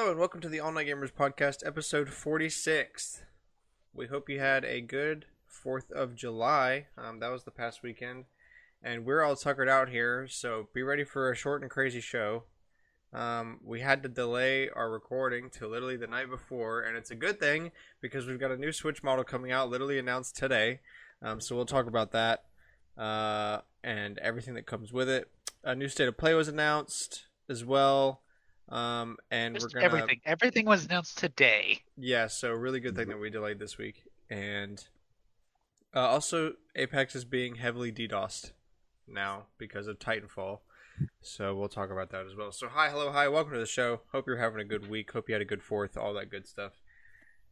Hello and welcome to the All Night Gamers Podcast, episode 46. We hope you had a good 4th of July. That was the past weekend. And we're all tuckered out here, so be ready for a short and crazy show. We had to delay our recording to literally the night before, and it's a good thing because we've got a new Switch model coming out, literally announced today. So we'll talk about that and everything that comes with it. A new State of Play was announced as well. And Just we're gonna everything was announced today. so really good thing that we delayed this week. And also Apex is being heavily DDoSed now because of Titanfall. So we'll talk about that as well. So hi, hello, hi, welcome to the show. Hope you're having a good week. Hope you had a good 4th, all that good stuff.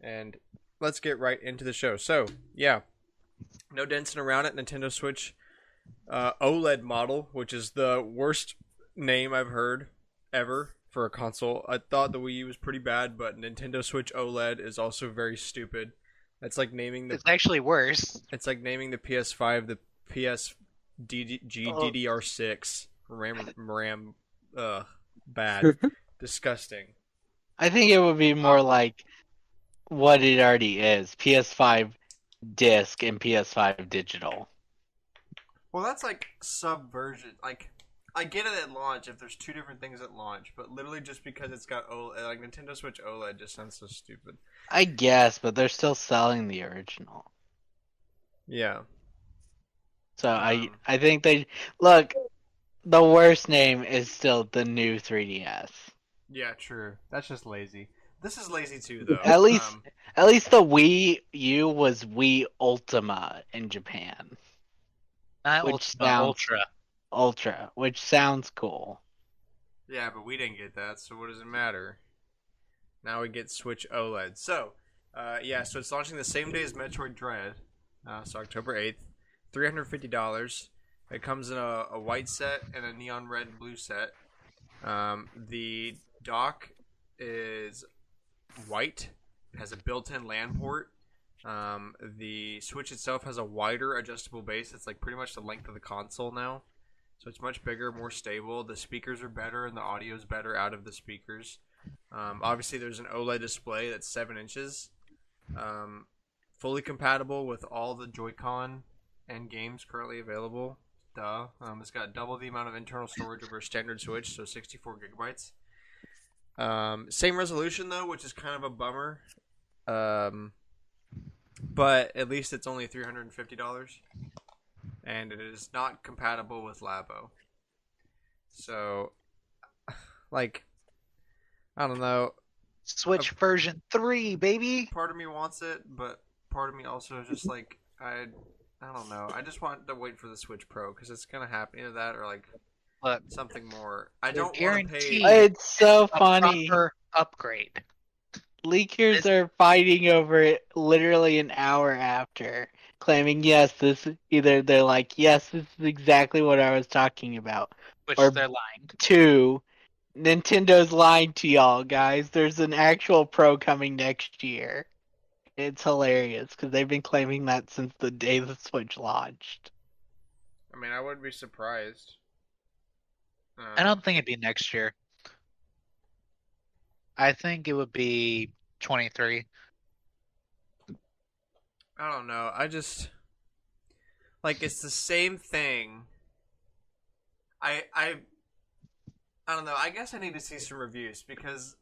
And let's get right into the show. So yeah, no dancing around it. Nintendo Switch OLED model, which is the worst name I've heard ever for a console. I thought the Wii U was pretty bad, but Nintendo Switch OLED is also very stupid. It's like naming the It's actually worse. It's like naming the PS5 the PS DDR6 RAM bad. Disgusting. I think it would be more like what it already is: PS5 disc and PS5 digital. Well, that's like subversion. Like, I get it at launch if there's two different things at launch, but literally just because it's got OLED, like Nintendo Switch OLED just sounds so stupid. I guess, but they're still selling the original. Yeah. So I think they look. The worst name is still the new 3DS. Yeah, true. That's just lazy. This is lazy too, though. At least the Wii U was Wii Ultima in Japan. Not Ultra. Ultra, which sounds cool. Yeah, but we didn't get that, so what does it matter? Now we get Switch OLED. So, so it's launching the same day as Metroid Dread, so October 8th. $350. It comes in a white set and a neon red and blue set. The dock is white. It has a built-in LAN port. The Switch itself has a wider adjustable base. It's like pretty much the length of the console now. So it's much bigger, more stable. The speakers are better and the audio is better out of the speakers. Obviously, there's an OLED display that's 7 inches. Fully compatible with all the Joy-Con and games currently available. Duh. It's got double the amount of internal storage over a standard Switch, so 64 gigabytes. Same resolution, though, which is kind of a bummer. But at least it's only $350. And it is not compatible with Labo. So, like, I don't know. Switch version 3, baby. Part of me wants it, but part of me also is just like, I don't know. I just want to wait for the Switch Pro because it's gonna happen. Either that or like something more. I don't want to pay. It's so funny. Proper upgrade. Leakers are fighting over it literally an hour after, claiming they're like, yes, this is exactly what I was talking about. Which or they're lying. 2, Nintendo's lying to y'all, guys. There's an actual Pro coming next year. It's hilarious because they've been claiming that since the day the Switch launched. I mean, I wouldn't be surprised. I don't think it'd be next year. I think it would be 23. I don't know. I just like it's the same thing. I don't know. I guess I need to see some reviews because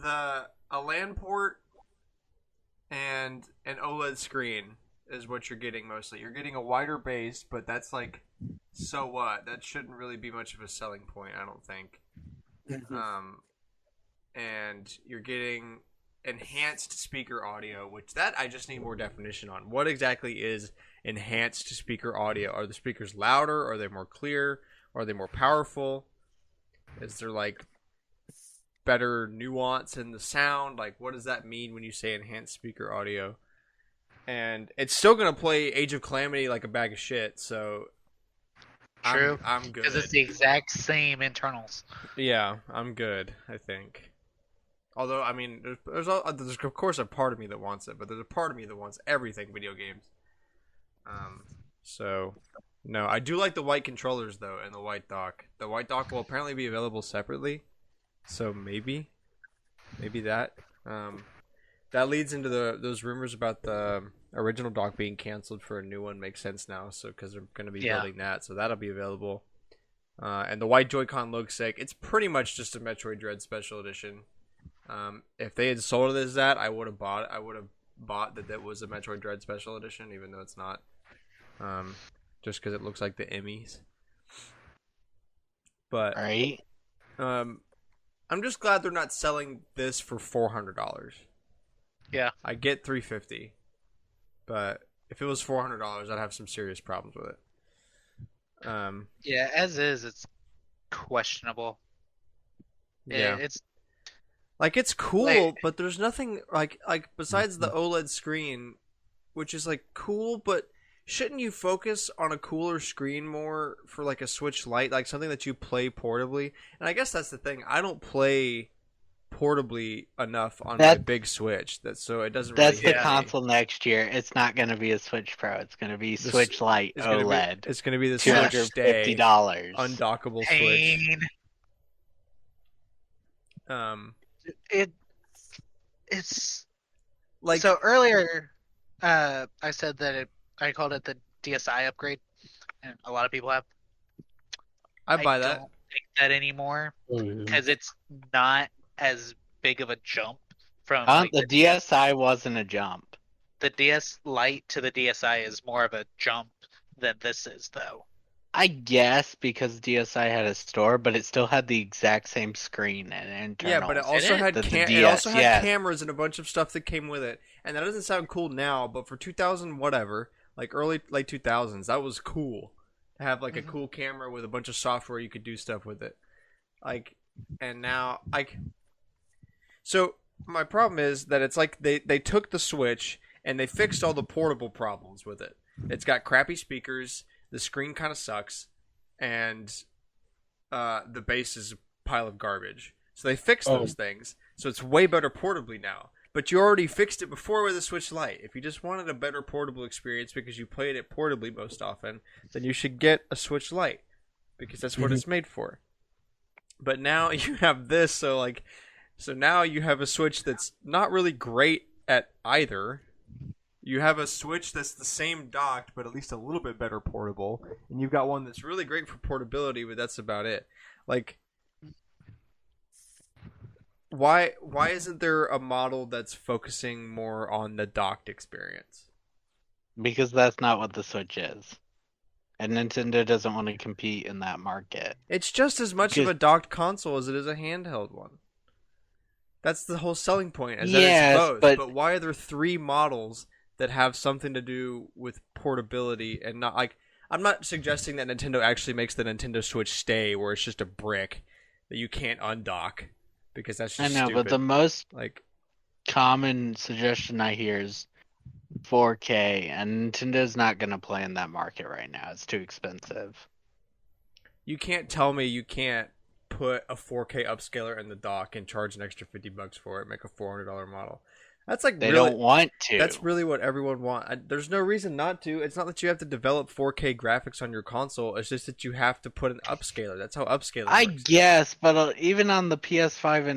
a LAN port and an OLED screen is what you're getting mostly. You're getting a wider base, but that's like, so what? That shouldn't really be much of a selling point, I don't think. And you're getting enhanced speaker audio, which that I just need more definition on. What exactly is enhanced speaker audio? Are the speakers louder? Are they more clear? Are they more powerful? Is there like better nuance in the sound? Like, what does that mean when you say enhanced speaker audio? And it's still gonna play Age of Calamity like a bag of shit, so True. I'm good. Because it's the exact same internals. Yeah, I'm good, I think. Although, I mean, there's of course a part of me that wants it, but there's a part of me that wants everything video games. So no, I do like the white controllers though, and the white dock. The white dock will apparently be available separately, so maybe. Maybe that. That leads into those rumors about the original dock being canceled for a new one. Makes sense now. So because they're going to be Yeah. building that, so that'll be available. And the white Joy-Con looks like it's pretty much just a Metroid Dread Special Edition. If they had sold it as that, I would have bought it. I would have bought that was a Metroid Dread Special Edition, even though it's not. Just because it looks like the Emmys. But Right? I'm just glad they're not selling this for $400. Yeah. I get $350, but if it was $400, I'd have some serious problems with it. Yeah, as is, it's questionable. Yeah. It's Like it's cool, Like- but there's nothing like besides the OLED screen, which is like cool, but shouldn't you focus on a cooler screen more for like a Switch Lite, like something that you play portably? And I guess that's the thing. I don't play portably enough on my That- big Switch so it doesn't That's really the hit me. console next year. It's not going to be a Switch Pro. It's going to be The s- Switch Lite It's gonna OLED. be it's gonna be the Two Switch hundred Stay fifty dollars. undockable Switch. pain. It's Like so earlier. I said that I called it the DSi upgrade, and a lot of people have. I buy that. don't think that anymore because it's not as big of a jump from like, The DSi wasn't a jump. the DS Lite to the DSi is more of a jump than this is, though. I guess because DSi had a store, but it still had the exact same screen and internals. Yeah, but it also it? had That the it also had DS. cameras and a bunch of stuff that came with it. And that doesn't sound cool now, but for 2000 whatever, like late 2000s, that was cool. To have like a cool camera with a bunch of software you could do stuff with it. Like and now so my problem is that it's like they took the Switch and they fixed all the portable problems with it. It's got crappy speakers, the screen kind of sucks, and the base is a pile of garbage. So they fixed those things. So it's way better portably now. But you already fixed it before with the Switch Lite. If you just wanted a better portable experience because you played it portably most often, then you should get a Switch Lite because that's what it's made for. But now you have this, so now you have a Switch that's not really great at either. You have a Switch that's the same docked, but at least a little bit better portable, and you've got one that's really great for portability, but that's about it. Like, why isn't there a model that's focusing more on the docked experience? Because that's not what the Switch is. And Nintendo doesn't want to compete in that market. It's just as much of a docked console as it is a handheld one. That's the whole selling point, is that Yes, it's both. but- Why are there three models that have something to do with portability and not like? I'm not suggesting that Nintendo actually makes the Nintendo Switch stay, where it's just a brick that you can't undock, because that's I just know, stupid. but the most like common suggestion I hear is 4K, and Nintendo's not going to play in that market right now. It's too expensive. you can't tell me you can't put a 4K upscaler in the dock and charge an extra $50 for it, make a $400 model. That's like They really, don't want to. That's really what everyone wants. There's no reason not to. It's not that you have to develop 4K graphics on your console. It's just that you have to put an upscaler. That's how upscaling I works. guess, but even on the PS5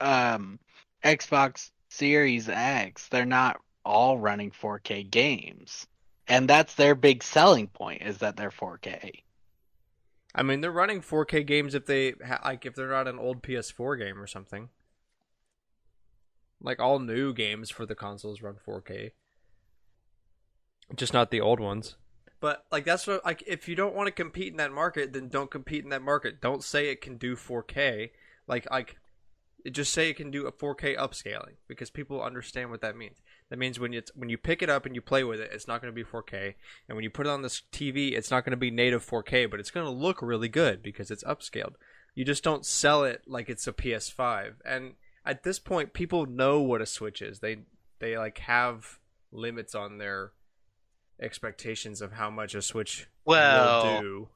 and Xbox Series X, they're not all running 4K games. And that's their big selling point, is that they're 4K. I mean, they're running 4K games if they if they're not an old PS4 game or something. Like all new games for the consoles run 4K, just not the old ones. But like that's what if you don't want to compete in that market, then don't compete in that market. Don't say it can do 4K. Like just say it can do a 4K upscaling because people understand what that means. That means when you pick it up and you play with it, it's not going to be 4K, and when you put it on this TV, it's not going to be native 4K, but it's going to look really good because it's upscaled. You just don't sell it like it's a PS5. And at this point, people know what a Switch is. They like have limits on their expectations of how much a Switch will do.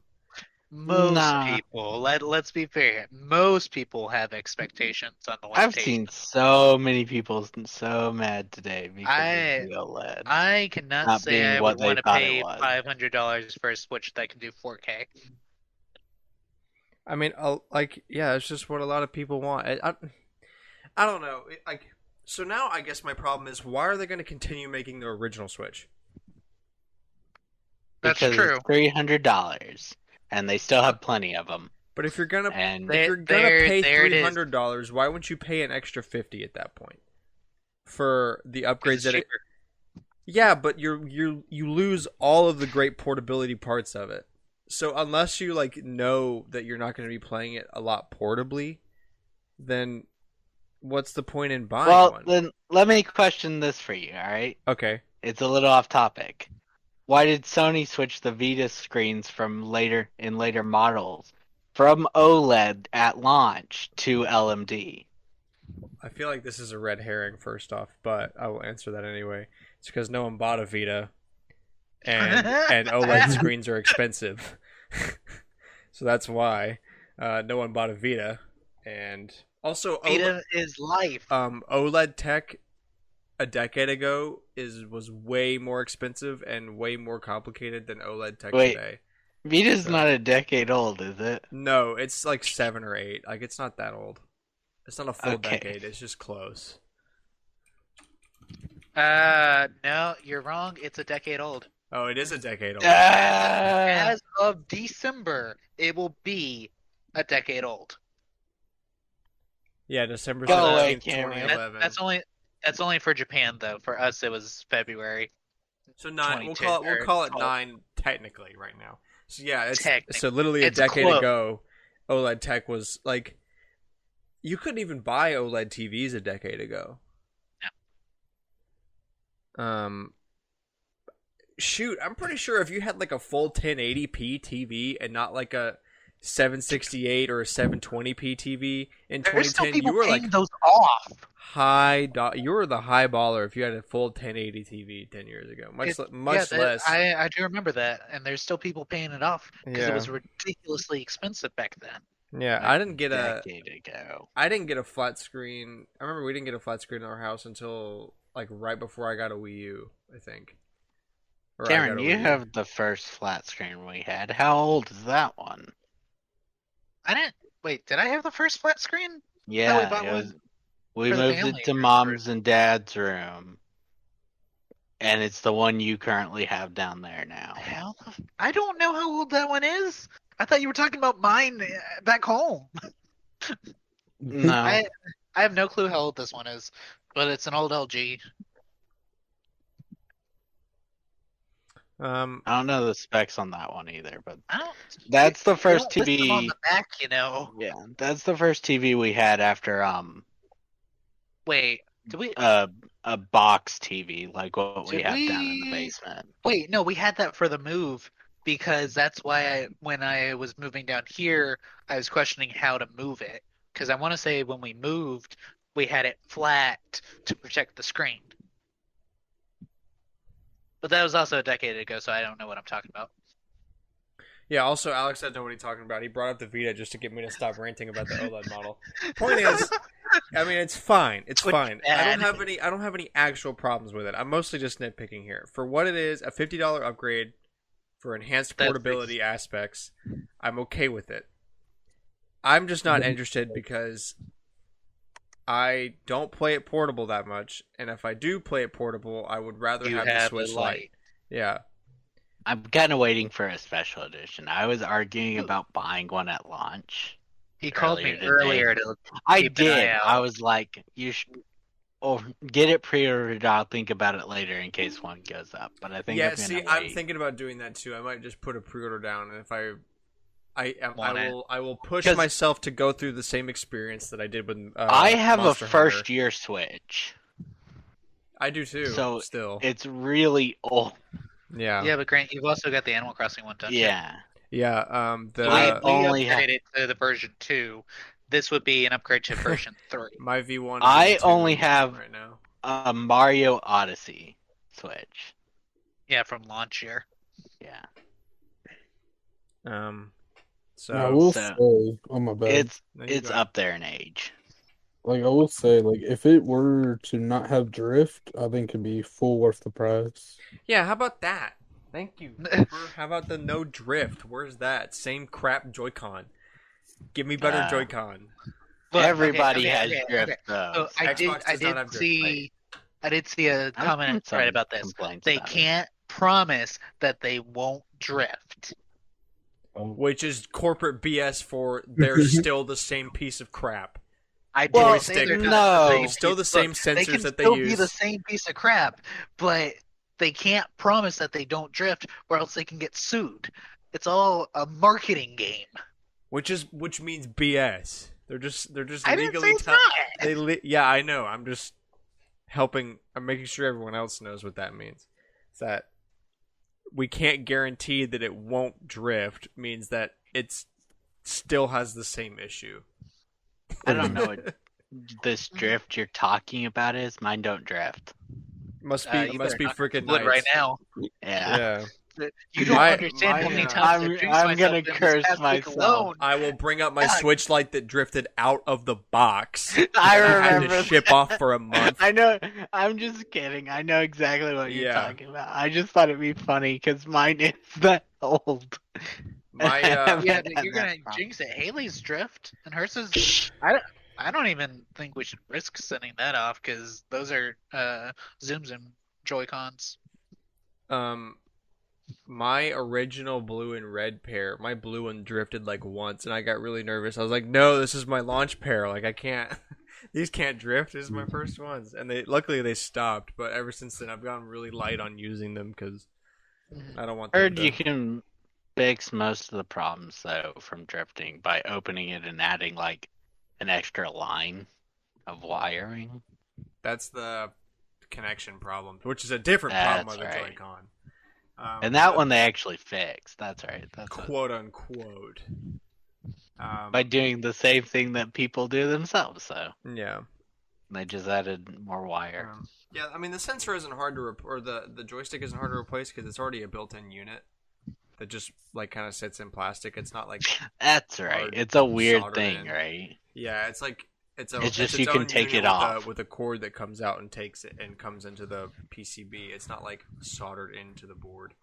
Most people, let's be fair, most people have expectations on the I've limitation. seen so many people so mad today because of the OLED. I cannot Not say being I what would they want to thought it pay was. $500 for a Switch that can do 4K. I mean, yeah, it's just what a lot of people want. I don't know. So now I guess my problem is why are they going to continue making the original Switch? That's Because true. it's $300, and they still have plenty of them. But if you're gonna And pay there it is. $300, why wouldn't you pay an extra 50 at that point for the 'Cause upgrades it's that it? cheaper. Yeah, but you lose all of the great portability parts of it. So unless you know that you're not going to be playing it a lot portably, then what's the point in buying well, one? then let me question this for you. All right, Okay. it's a little off topic. Why did Sony switch the Vita screens from later models from OLED at launch to LMD? I feel like this is a red herring first off, but I will answer that anyway. It's because no one bought a Vita, and OLED screens are expensive, so that's why no one bought a Vita. And also, Vita is life. OLED tech a decade ago was way more expensive and way more complicated than OLED tech Wait. today. Vita's So- not a decade old, is it? No, it's like 7 or 8. Like it's not that old. It's not a full Okay. decade. It's just close. No, you're wrong. It's a decade old. Oh, it is a decade old. As of December, it will be a decade old. Yeah, December Go away, 17th, Cameron. 2011. That's only for Japan though. For us, it was February. So 9. We'll 22 we'll call it or 9 technically right now. So yeah, it's Technically. so literally a It's decade close. ago, OLED tech was like you couldn't even buy OLED TVs a decade ago. Shoot, I'm pretty sure if you had like a full 1080p TV and not like a 768 or a 720p TV in There's still 2010, people you were paying like those off. you were the high baller if you had a full 1080 TV 10 years ago. Much less. I do remember that, and there's still people paying it off because Yeah. it was ridiculously expensive back then. Yeah, Like I didn't get decade ago. I didn't get a flat screen. I remember we didn't get a flat screen in our house until like right before I got a Wii U, I think. Or I got Cameron, a you Wii U. have the first flat screen we had. How old is that one? I didn't wait. Did I have the first flat screen? Yeah, bought it one was, we for the moved family it to or mom's and dad's room. And it's the one you currently have down there now. Hell, I don't know how old that one is. I thought you were talking about mine back home. No, I have no clue how old this one is, but it's an old LG. I don't know the specs on that one either, but I don't. that's the they first don't list them on TV. the back, you know. Yeah, that's the first TV we had after Wait, did we? a box TV like what we Did have down in the we- basement. Wait, no, we had that for the move because that's why when I was moving down here, I was questioning how to move it because I want to say when we moved, we had it flat to protect the screen. But that was also a decade ago, so I don't know what I'm talking about. Yeah, also Alex doesn't know what he's talking about. He brought up the Vita just to get me to stop ranting about the OLED model. Point is, I mean, it's fine. It's Twitch fine. bad. I don't have any actual problems with it. I'm mostly just nitpicking here. For what it is, a $50 upgrade for enhanced That's portability aspects, I'm okay with it. I'm just not interested because I don't play it portable that much, and if I do play it portable, I would rather You have the have Switch the Lite. light. Yeah. I'm kind of waiting for a special edition. I was arguing about buying one at launch. He called me Earlier today. earlier to I keep an eye did. out. I was like, you should, or get it pre-ordered. I'll think about it later in case one goes up. But I think Yeah, I'm gonna see, wait. I'm thinking about doing that too. I might just put a pre-order down, and if Want it. I will push 'Cause- myself to go through the same experience that I did with. I have Monster a first Hunter. year Switch. I do too. So Still, it's really old. yeah, Yeah, but Grant, you've also got the Animal Crossing one, don't you? Yeah. yeah. We, I we only upgraded to the version 2. This would be an upgrade to version 3. My V1. Is I in 2 only have- right now. A Mario Odyssey Switch. Yeah, from launch year. Yeah. So I will So, say, oh my bad. there you It's go. up there in age. Like I will say, like if it were to not have drift, I think it'd be full worth the price. Yeah, how about that? Thank you. How about the no drift? Where's that? Same crap Joy-Con. Give me better Joy-Con. But Everybody has drift okay. though. So Xbox does not have drift. I did see a I've comment seen some right about this. complaints They about it. can't promise that they won't drift. Which is corporate BS for they're still the same piece of crap. I Well, didn't say they're no. not the same Still the piece- same look, sensors they can that they still be use. the same piece of crap, but they can't promise that they don't drift, or else they can get sued. It's all a marketing game. Which means BS. They're just I didn't say legally it's not. yeah, I know. I'm just helping. I'm making sure everyone else knows what that means. It's that we can't guarantee that it won't drift means that it's still has the same issue. I don't know what this drift you're talking about is. Mine don't drift. Must be You better knock freaking wood nice. right now. Yeah. You don't My- understand how many my, times I've jinxed I'm myself gonna in this curse past week myself. alone. I will bring up my Yeah. Switch Lite that drifted out of the box. I had remember to ship that. off for a month. I know. I'm just kidding. I know exactly what you're Yeah. talking about. I just thought it'd be funny because mine is that old. My Yeah, Had but you're that gonna problem. jinx it. Haley's drift and hers is. I don't even think we should risk sending that off because those are Zoom Joy-Cons. My original blue and red pair, my blue one drifted like once, and I got really nervous. I was like, "No, this is my launch pair. Like, I can't. These can't drift. This is my first ones." And luckily they stopped. But ever since then, I've gone really light on using them because I don't want. Heard them you to... can fix most of the problems though from drifting by opening it and adding like an extra line of wiring. That's the connection problem, which is a different problem with the Joy-Con. And that one they actually fixed. That's right. That's quote unquote. by doing the same thing that people do themselves. So yeah, they just added more wire. Yeah, I mean the sensor isn't hard to or the joystick isn't hard to replace because it's already a built-in unit that just like kind of sits in plastic. It's not like That's right. It's a weird soldered thing, in. right? Yeah, it's like it's just its you can own take unit it off with a cord that comes out and takes it and comes into the PCB. It's not like soldered into the board.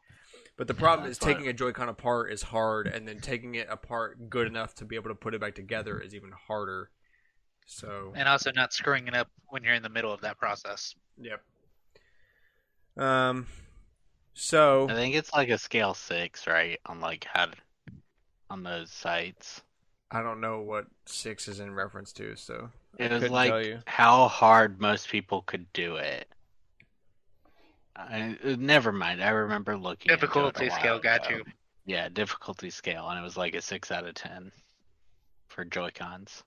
But the problem is taking a Joy-Con apart is hard, and then taking it apart good enough to be able to put it back together is even harder. So And also not screwing it up when you're in the middle of that process. Yep. So I think it's like a scale 6, right? On those sites. I don't know what 6 is in reference to, so I It was couldn't tell like you. how hard most people could do it. Never mind. I remember looking. into it a Difficulty while scale got ago. you. Yeah, difficulty scale, and it was like a 6 out of 10 for Joy-Cons.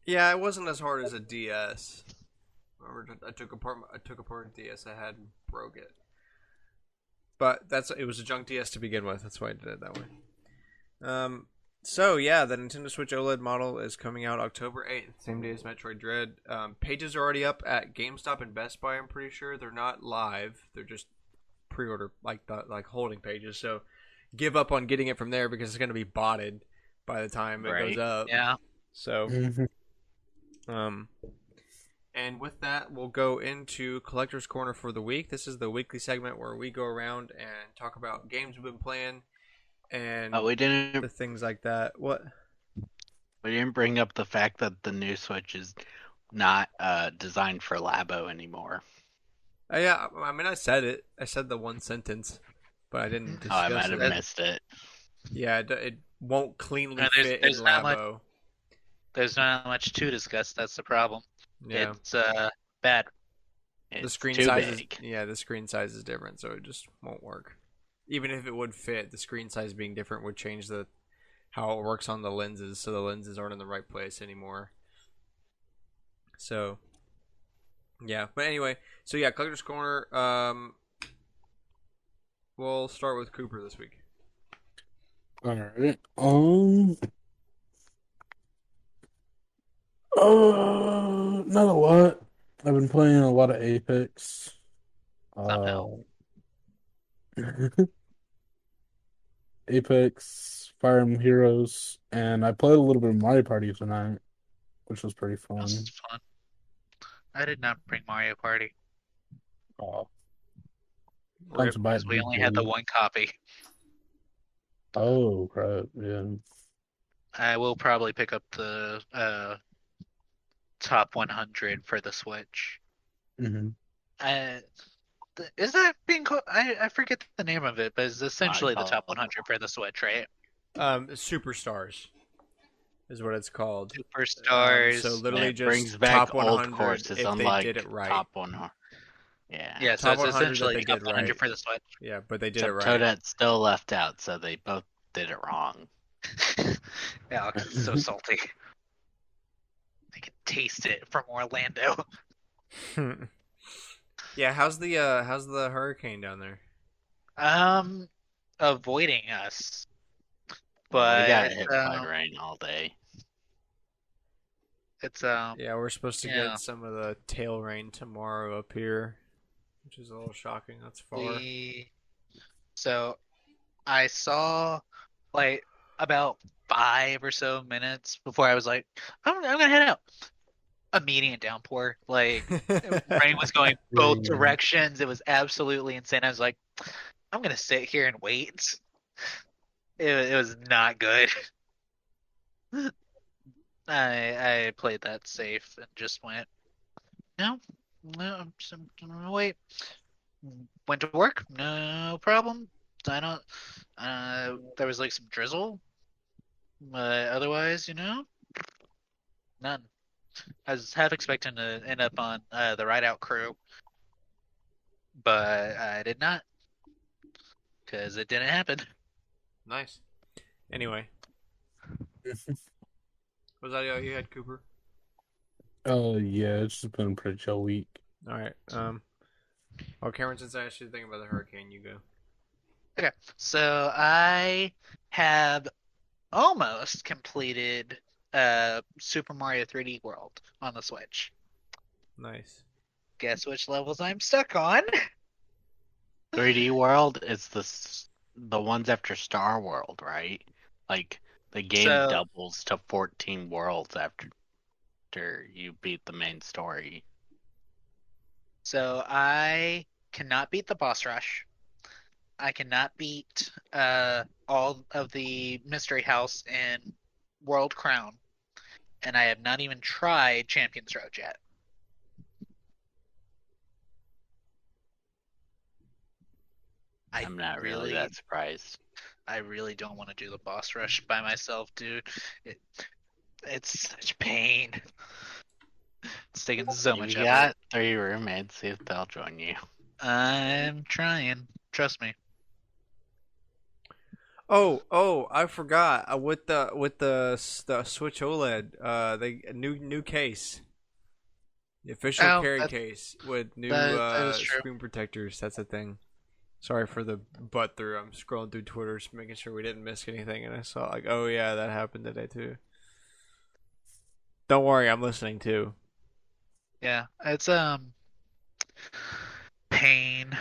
Yeah, it wasn't as hard as a DS. I took apart a DS I had and broke it. But it was a junk DS to begin with. That's why I did it that way. So yeah, the Nintendo Switch OLED model is coming out October 8th, same day as Metroid Dread. Pages are already up at GameStop and Best Buy. I'm pretty sure they're not live. They're just pre-order like holding pages. So give up on getting it from there because it's going to be botted by the time it goes up. Yeah. So, and with that, we'll go into Collector's Corner for the week. This is the weekly segment where we go around and talk about games we've been playing and we didn't. the things like that. What? We didn't bring up the fact that the new Switch is not designed for Labo anymore. Yeah, I mean, I said it. I said the one sentence, but I didn't discuss I might have it. missed it. Yeah, it won't cleanly No, fit there's in not much- Labo. There's not much to discuss. That's the problem. Yeah, It's bad. the It's screen too size big. the screen size is different, so it just won't work. Even if it would fit, the screen size being different would change how it works on the lenses, so the lenses aren't in the right place anymore. So, yeah. But anyway, so yeah, Collector's Corner. We'll start with Cooper this week. All right. Not a lot. I've been playing a lot of Apex. Somehow. Apex, Fire Emblem Heroes, and I played a little bit of Mario Party tonight, which was pretty fun. This is fun. I did not bring Mario Party Oh, Rip. to buy because we only had the one copy. Oh, crap! Yeah. I will probably pick up the top 100 for the Switch. Hmm. Uh, is that being called? I forget the name of it, but it's essentially the top 100 for the Switch, right? Superstars is what it's called. So Superstars. And literally it brings just back top old 100 courses, if they did unlike it right. top 100. Yeah. Yeah, so Top it's 100 that essentially they top did 100 right. for the Switch. Yeah, but they did it Except right. Toadette still left out, so they both did it wrong. Alex is so salty. I can taste it from Orlando. Yeah, how's the hurricane down there? Avoiding us, Well, we got but hit by rain all day. it's Yeah, we're supposed to yeah. get some of the tail rain tomorrow up here, which is a little shocking. That's far. So I saw like about 5 or so minutes before I was like, I'm gonna head out. Immediate downpour. Like rain was going both Rain. directions. It was absolutely insane. I was like, I'm gonna sit here and wait. It was not good. I played that safe and just went, no, I'm gonna wait. Went to work, no problem. I don't. There was like some drizzle, but otherwise, none. I was half expecting to end up on the ride out crew, but I did not because it didn't happen. Nice. Anyway, was that all you had, Cooper? Yeah, it's just been a pretty chill week. All right. Well, Cameron, since I asked you to think about the hurricane, you go. Okay, so I have almost completed Super Mario 3D World on the Switch. Nice. Guess which levels I'm stuck on? 3D World is the ones after Star World, right? Like the game So- doubles to 14 worlds after you beat the main story. So I cannot beat the boss rush. I cannot beat all of the Mystery House and World Crown, and I have not even tried Champions Road yet. I'm not really that surprised. I really don't want to do the boss rush by myself, dude. It's such pain. It's taking so much You effort. got 3 roommates, see if they'll join you. I'm trying. Trust me. Oh, I forgot. With the Switch OLED, they new case. The official Oh, carry case with new that is true. screen protectors. That's a thing. Sorry for the butt through. I'm scrolling through Twitter, just making sure we didn't miss anything, and I saw like, oh yeah, that happened today too. Don't worry, I'm listening too. Yeah, it's pain.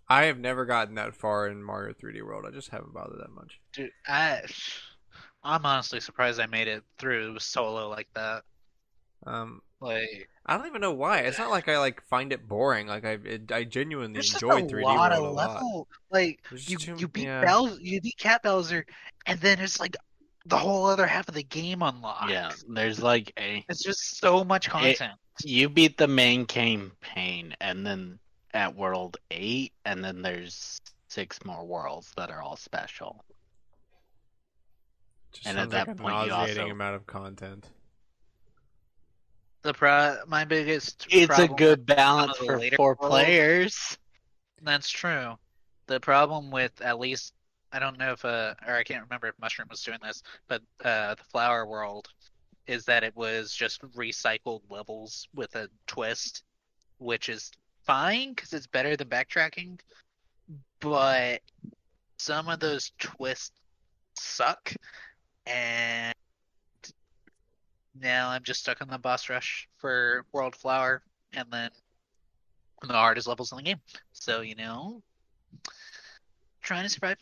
I have never gotten that far in Mario 3D World. I just haven't bothered that much. Dude, I'm honestly surprised I made it through solo like that. Like, I don't even know why. It's not like I like find it boring. Like I genuinely there's just enjoyed a 3D lot World of a lot. level. Like, There's you just you beat yeah. Bowser, you beat Cat Bowser, and then it's like the whole other half of the game unlocked. Yeah, there's like It's just so much content. you beat the main campaign, and then at World 8, and then there's 6 more worlds that are all special. Just And at sounds that like a point, you nauseating also amount of content. My biggest it's a problem good with balance some of the for later 4 worlds- players. That's true. The problem with at least I don't know if or I can't remember if Mushroom was doing this, but the Flower World is that it was just recycled levels with a twist, which is fine because it's better than backtracking, but some of those twists suck, and now I'm just stuck on the boss rush for World Flower, and then the hardest levels in the game. So trying to survive.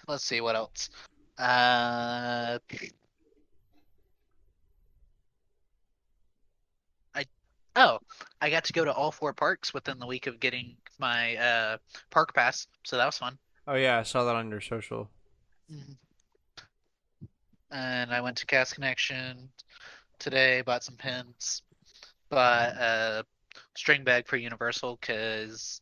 Let's see what else. I got to go to all 4 parks within the week of getting my park pass, so that was fun. Oh yeah, I saw that on your social. Mhm. And I went to Cast Connection today, bought some pins, bought a string bag for Universal because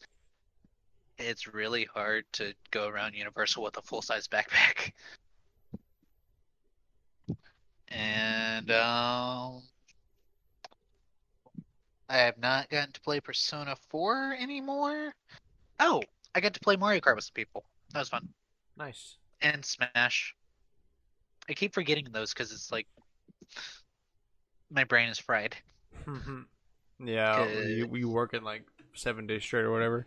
it's really hard to go around Universal with a full size backpack. And I have not gotten to play Persona 4 anymore. Oh, I got to play Mario Kart with some people. That was fun. Nice. And Smash. I keep forgetting those because it's like my brain is fried. Yeah, 'Cause- you work in like 7 days straight or whatever.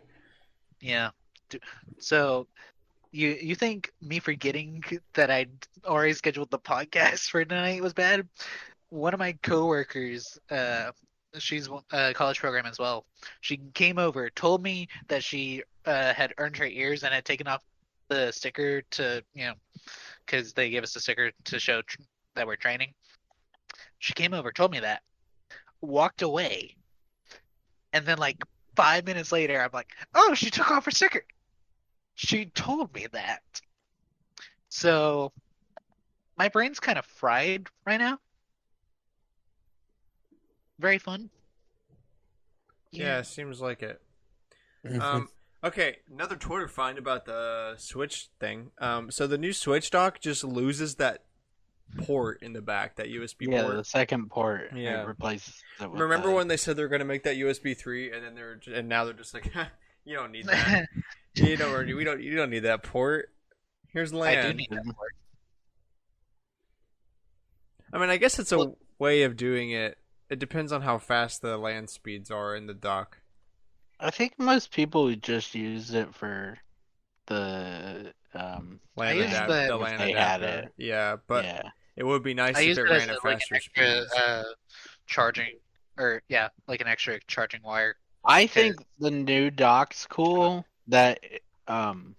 yeah. So you think me forgetting that I already scheduled the podcast for tonight was bad? One of my coworkers, she's a college program as well. She came over, told me that she had earned her ears and had taken off the sticker to, because they gave us a sticker to show that we're training. She came over, told me that, walked away, and then like 5 minutes later, I'm like, oh, she took off her sticker. She told me that. So my brain's kind of fried right now. Very fun. Yeah, seems like it. Mhm. Okay, another Twitter find about the Switch thing. So the new Switch dock just loses that port in the back, that USB Yeah, port. the second port it Yeah. replaces it with Remember the- when they said they're gonna make that USB 3, and then and now they're just like, you don't need that. You don't. You don't need that port. Here's I do LAN. need that port. I mean, I guess it's a Well- way of doing it. It depends on how fast the LAN speeds are in the dock. I think most people would just use it for the LAN use adapt the- the if LAN they had adapter. it. Yeah, but Yeah. it would be nice I if use it it as ran at like an faster extra speeds. charging, or yeah, like an extra charging wire. I think the new dock's cool that um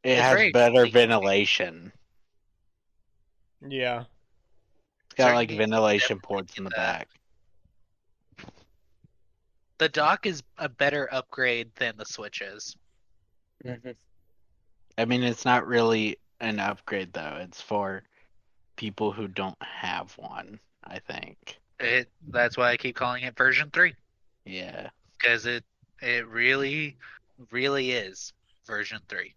it It's has very better sleek. ventilation. Yeah. It's got Certain like games ventilation definitely ports get in the that. back. The dock is a better upgrade than the Switch is. I mean, it's not really an upgrade though. It's for people who don't have one, I think. That's why I keep calling it version 3, Yeah. because it really really is version 3.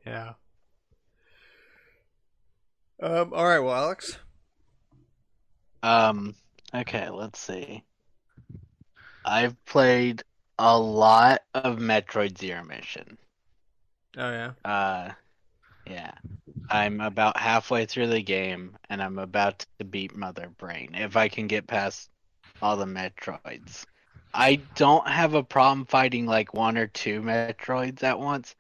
Yeah. All right. Well, Alex. Okay, let's see. I've played a lot of Metroid Zero Mission. Oh yeah. Yeah. I'm about halfway through the game and I'm about to beat Mother Brain if I can get past all the Metroids. I don't have a problem fighting like one or two Metroids at once.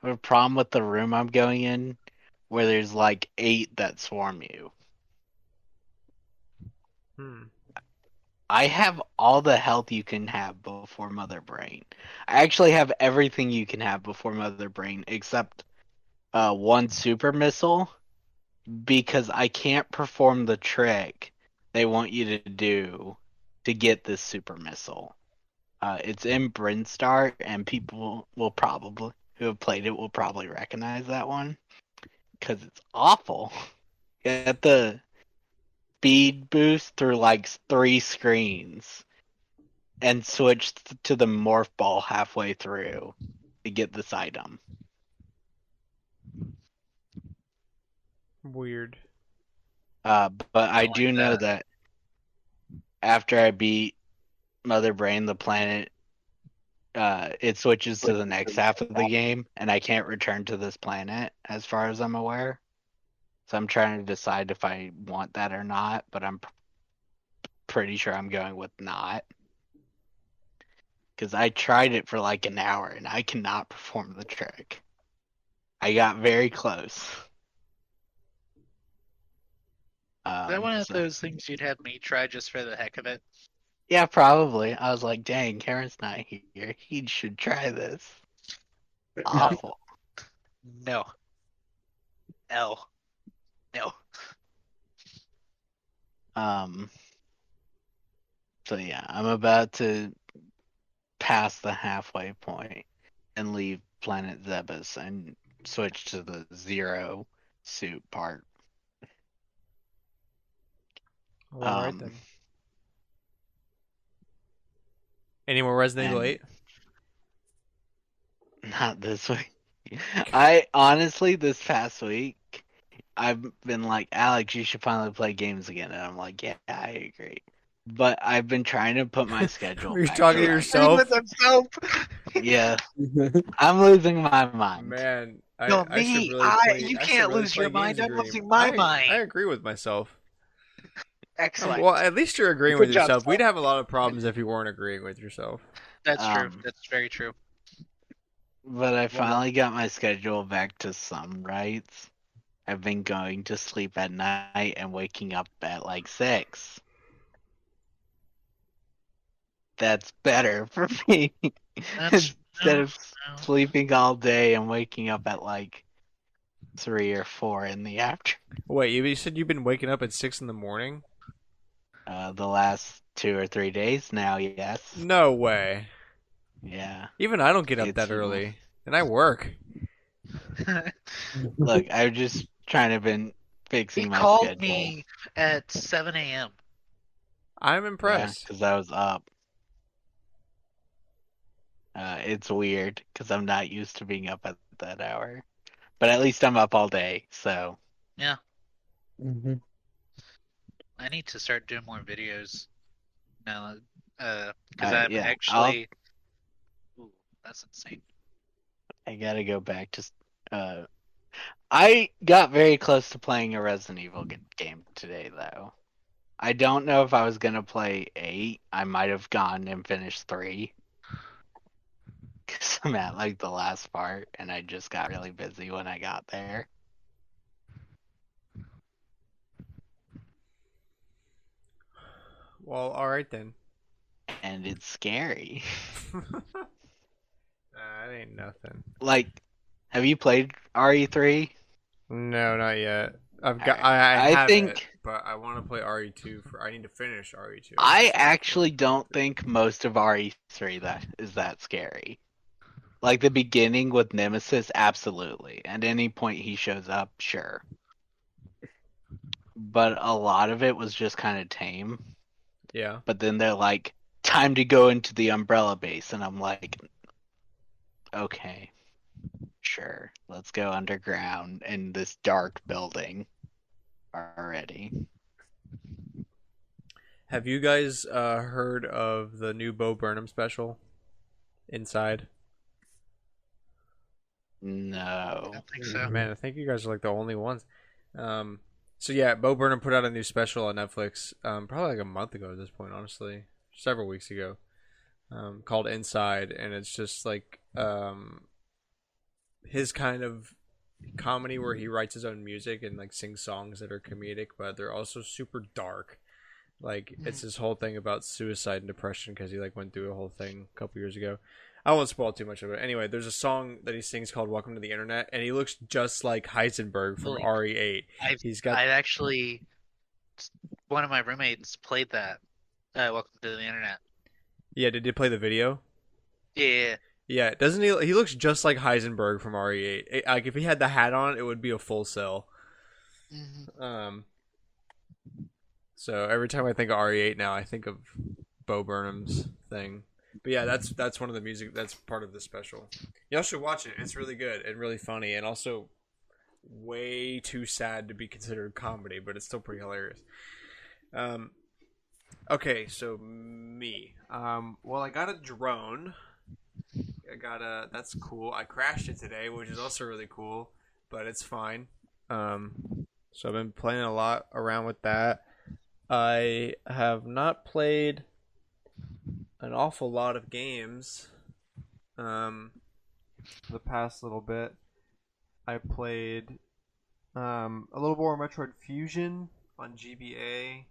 I have a problem with the room I'm going in where there's like 8 that swarm you. Hmm. I have all the health you can have before Mother Brain. I actually have everything you can have before Mother Brain except one super missile because I can't perform the trick they want you to do to get this super missile. It's in Brinstar, and people will probably who have played it will probably recognize that one because it's awful. Get the speed boost through like 3 screens and switch to the morph ball halfway through to get this item. Weird. But I Don't do like know that. that after I beat Mother Brain, the planet, it switches to the next half of the game, and I can't return to this planet as far as I'm aware. So I'm trying to decide if I want that or not, but I'm pretty sure I'm going with not. Because I tried it for like an hour and I cannot perform the trick. I got very close. Is that one of So- those things you'd have me try just for the heck of it? Yeah, probably. I was like, dang, Karen's not here. He should try this. Awful. No. L. No. Um. So yeah, I'm about to pass the halfway point and leave planet Zebus and switch to the zero suit part. Well, all right Um, then. Any more Resident Evil and 8? not this week. I honestly, this past week, I've been like, Alex, you should finally play games again. And I'm like, yeah, I agree. But I've been trying to put my schedule Are you back talking to to like, yourself? with himself. yeah, I'm losing my mind. Man, No, I should me. really play. You I should can't really lose play your Games mind. I'm Agree. losing my I mind. agree with myself. Excellent. Well, at least you're agreeing with Good job, yourself. We'd Tom. have a lot of problems if you weren't agreeing with yourself. That's true. Um, That's very true. but I finally got my schedule back to some rights. I've been going to sleep at night and waking up at like 6. That's better for me. That's Instead of no. sleeping all day and waking up at like 3 or 4 in the afternoon. Wait, you said you've been waking up at 6 in the morning? The last 2 or 3 days now, yes. No way. Yeah. Even I don't get up It's that early, and I work. Look, I've just trying to been He fixing my called schedule. me at 7 a.m. I'm Yeah, impressed. because I was up. It's weird because I'm not used to being up at that hour. But at least I'm up all day, so. Mhm. I need to start doing more videos now. Because I'm Yeah, actually. Ooh, that's insane. I gotta go back to. I got very close to playing a Resident Evil game today, though. I don't know if I was gonna play 8. I might have gone and finished 3. Because I'm at like the last part, and I just got really busy when I got there. Well, all right then. And it's scary. That ain't nothing. Like, have you played RE3? No, not yet. I've got. Alright. I I have think it, but I want to play RE2 for. I need to finish RE2. I actually don't think most of RE3 that is that scary. Like the beginning with Nemesis, absolutely. At any point he shows up, sure. But a lot of it was just kind of tame. Yeah. But then they're like, time to go into the Umbrella base. And I'm like, okay, sure. Let's go underground in this dark building already. Have you guys heard of the new Bo Burnham special? Inside. I No. don't think so. Man, I think you guys are like the only ones. So yeah, Bo Burnham put out a new special on Netflix, probably like a month ago at this point, honestly, several weeks ago, called Inside, and it's just like his kind of comedy where he writes his own music and like sings songs that are comedic, but they're also super dark. Like it's this whole thing about suicide and depression because he like went through a whole thing a couple years ago. I won't spoil too much of it. Anyway, there's a song that he sings called "Welcome to the Internet," and he looks just like Heisenberg from Really? RE8. He's got I've actually. One of my roommates played that. Welcome to the internet. yeah. Did you play the video? Yeah. Yeah, doesn't he? He looks just like Heisenberg from RE8. Like if he had the hat on, it would be a full cell. Mm-hmm. So every time I think of RE8 now, I think of Bo Burnham's thing. But yeah, that's one of the music that's part of the special. Y'all should watch it. It's really good and really funny, and also way too sad to be considered comedy, but it's still pretty hilarious. Okay, so me. Well, I got a drone. That's cool. I crashed it today, which is also really cool, but it's fine. So I've been playing a lot around with that. I have not played an awful lot of games the past little bit. I played a little more Metroid Fusion on GBA.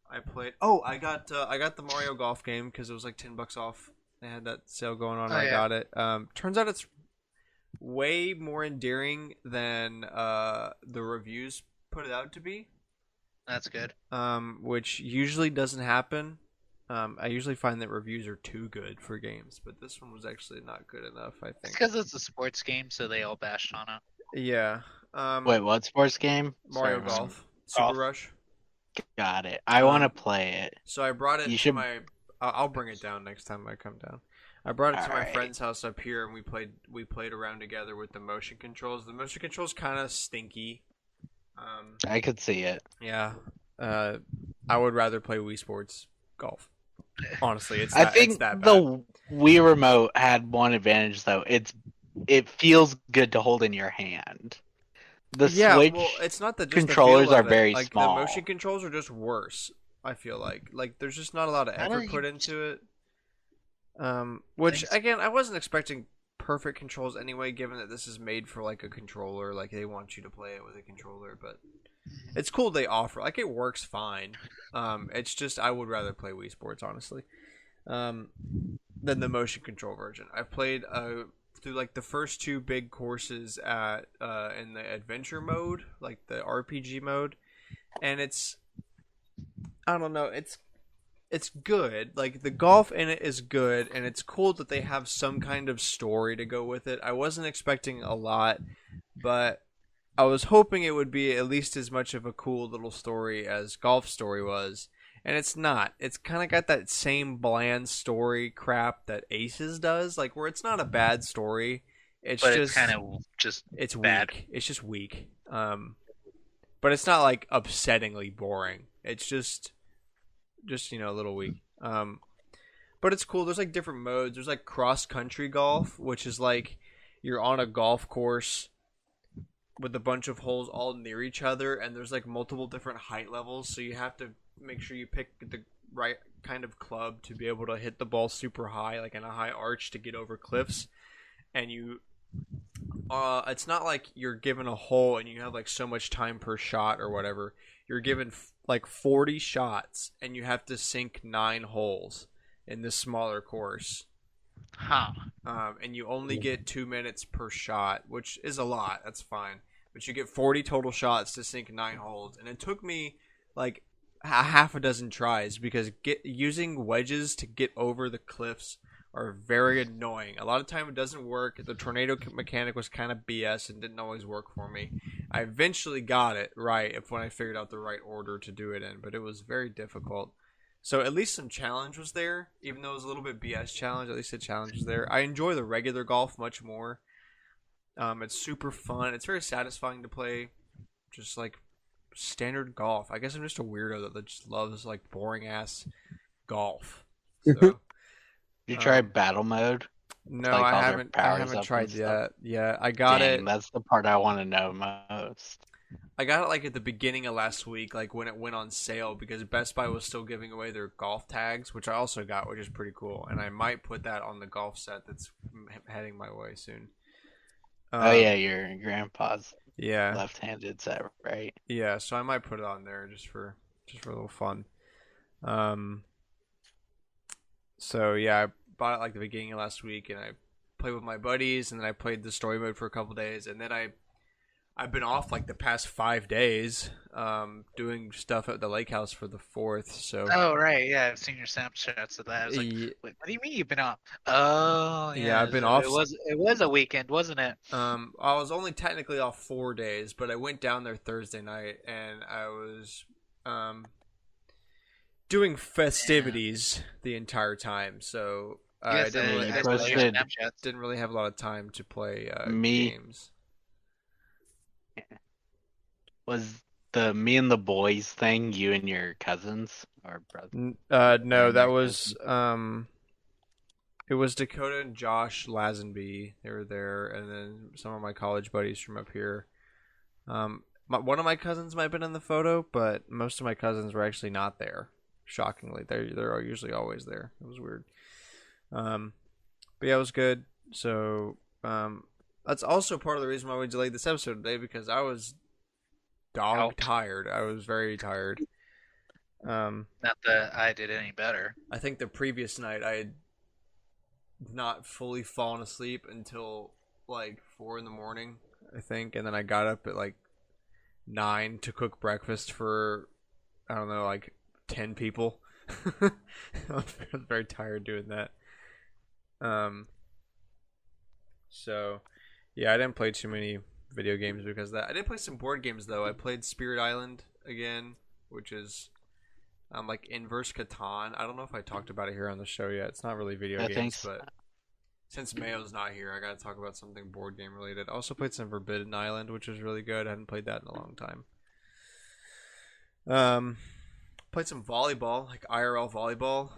I played. Oh, I got the Mario Golf game because it was like $10 off. They had that sale going on. And I got it. Turns out it's way more endearing than the reviews put it out to be. That's good. Which usually doesn't happen. I usually find that reviews are too good for games, but this one was actually not good enough, I It's think. because it's a sports game, so they all bashed on it. Yeah. Wait, what sports game? Mario Sorry, Golf. Super Golf. Rush. got it. I want to Um, play it. So I brought it You to should. my. I'll bring it down next time I come down. I brought it to my Alright. friend's house up here, and we played around together with the motion controls. The motion controls kind of stinky. I could see it. Yeah. I would rather play Wii Sports Golf. Honestly, it's I that think it's that bad. the Wii remote had one advantage though. It feels good to hold in your hand. The Yeah, Switch well, it's not that just controllers the feel are of it. very Like small. the motion controls are just worse. I feel like there's just not a lot of How do effort you- put into it. Which Thanks. again, I wasn't expecting perfect controls anyway, given that this is made for like a controller. Like they want you to play it with a controller, but it's cool they offer. Like it works fine. It's just I would rather play Wii Sports honestly, than the motion control version. I've played through like the first two big courses at in the adventure mode, like the RPG mode, and I don't know, it's good. Like the golf in it is good, and it's cool that they have some kind of story to go with it. I wasn't expecting a lot, but I was hoping it would be at least as much of a cool little story as Golf Story was. And it's not. It's kind of got that same bland story crap that Aces does, like where it's not a bad story. It's But just it's kind of just it's bad. weak. It's just weak. But it's not like upsettingly boring. It's just a little weak. But it's cool. There's like different modes. There's like cross country golf, which is like you're on a golf course with a bunch of holes all near each other, and there's like multiple different height levels, so you have to make sure you pick the right kind of club to be able to hit the ball super high, like in a high arch to get over cliffs. And it's not like you're given a hole and you have like so much time per shot or whatever. You're given like 40 shots, and you have to sink 9 holes in this smaller course. Huh. And you only get 2 minutes per shot, which is a lot. That's fine. But you get 40 total shots to sink 9 holes. And it took me like a half a dozen tries because using wedges to get over the cliffs are very annoying. A lot of time it doesn't work. The tornado mechanic was kind of BS and didn't always work for me. I eventually got it right when I figured out the right order to do it in, but it was very difficult. So at least some challenge was there, even though it was a little bit BS challenge. At least the challenge was there. I enjoy the regular golf much more. It's super fun. It's very satisfying to play, just like standard golf. I guess I'm just a weirdo that just loves like boring ass golf. So Did you try um, battle mode? no, Like I all their haven't. I powers haven't up tried and stuff? yet. Yeah, I got Dang, it. that's the part I want to know most. I got it like at the beginning of last week, like when it went on sale, because Best Buy was still giving away their golf tags, which I also got, which is pretty cool. And I might put that on the golf set that's heading my way soon. Oh yeah, your grandpa's Yeah, left-handed set, right? yeah. So I might put it on there just for a little fun. Um. So yeah, I bought it like the beginning of last week, and I played with my buddies, and then I played the story mode for a couple days, and then I've been off like the past 5 days, doing stuff at the lake house for the 4th. So Oh right, yeah, I've seen your Snapchats of that. I was like, Ye- wait, what do you mean you've been off? Oh Yeah, I've been so off. It was a weekend, wasn't it? I was only technically off 4 days, but I went down there Thursday night, and I was doing festivities the entire time. So I Yes, didn't really, you I saw your posted- Snapchats. didn't really have a lot of time to play Me- games. Was the me and the boys thing you and your cousins or brothers? No, that your was it was Dakota and Josh Lazenby. They were there, and then some of my college buddies from up here. One of my cousins might have been in the photo, but most of my cousins were actually not there. Shockingly, they're usually always there. It was weird. But yeah, it was good. So that's also part of the reason why we delayed this episode today, because I was Out. tired. I was very tired. Not that I did any better. I think the previous night I had not fully fallen asleep until like 4 in the morning, I think, and then I got up at like 9 to cook breakfast for I don't know, like 10 people. I was very tired doing that. So yeah, I didn't play too many video games because of that. I did play some board games though. I played Spirit Island again, which is like inverse Catan. I don't know if I talked about it here on the show yet. It's not really video I think games, but since Mayo's not here, I gotta talk about something board game related. I also played some Forbidden Island, which was really good. I hadn't played that in a long time. Played some volleyball, like IRL volleyball.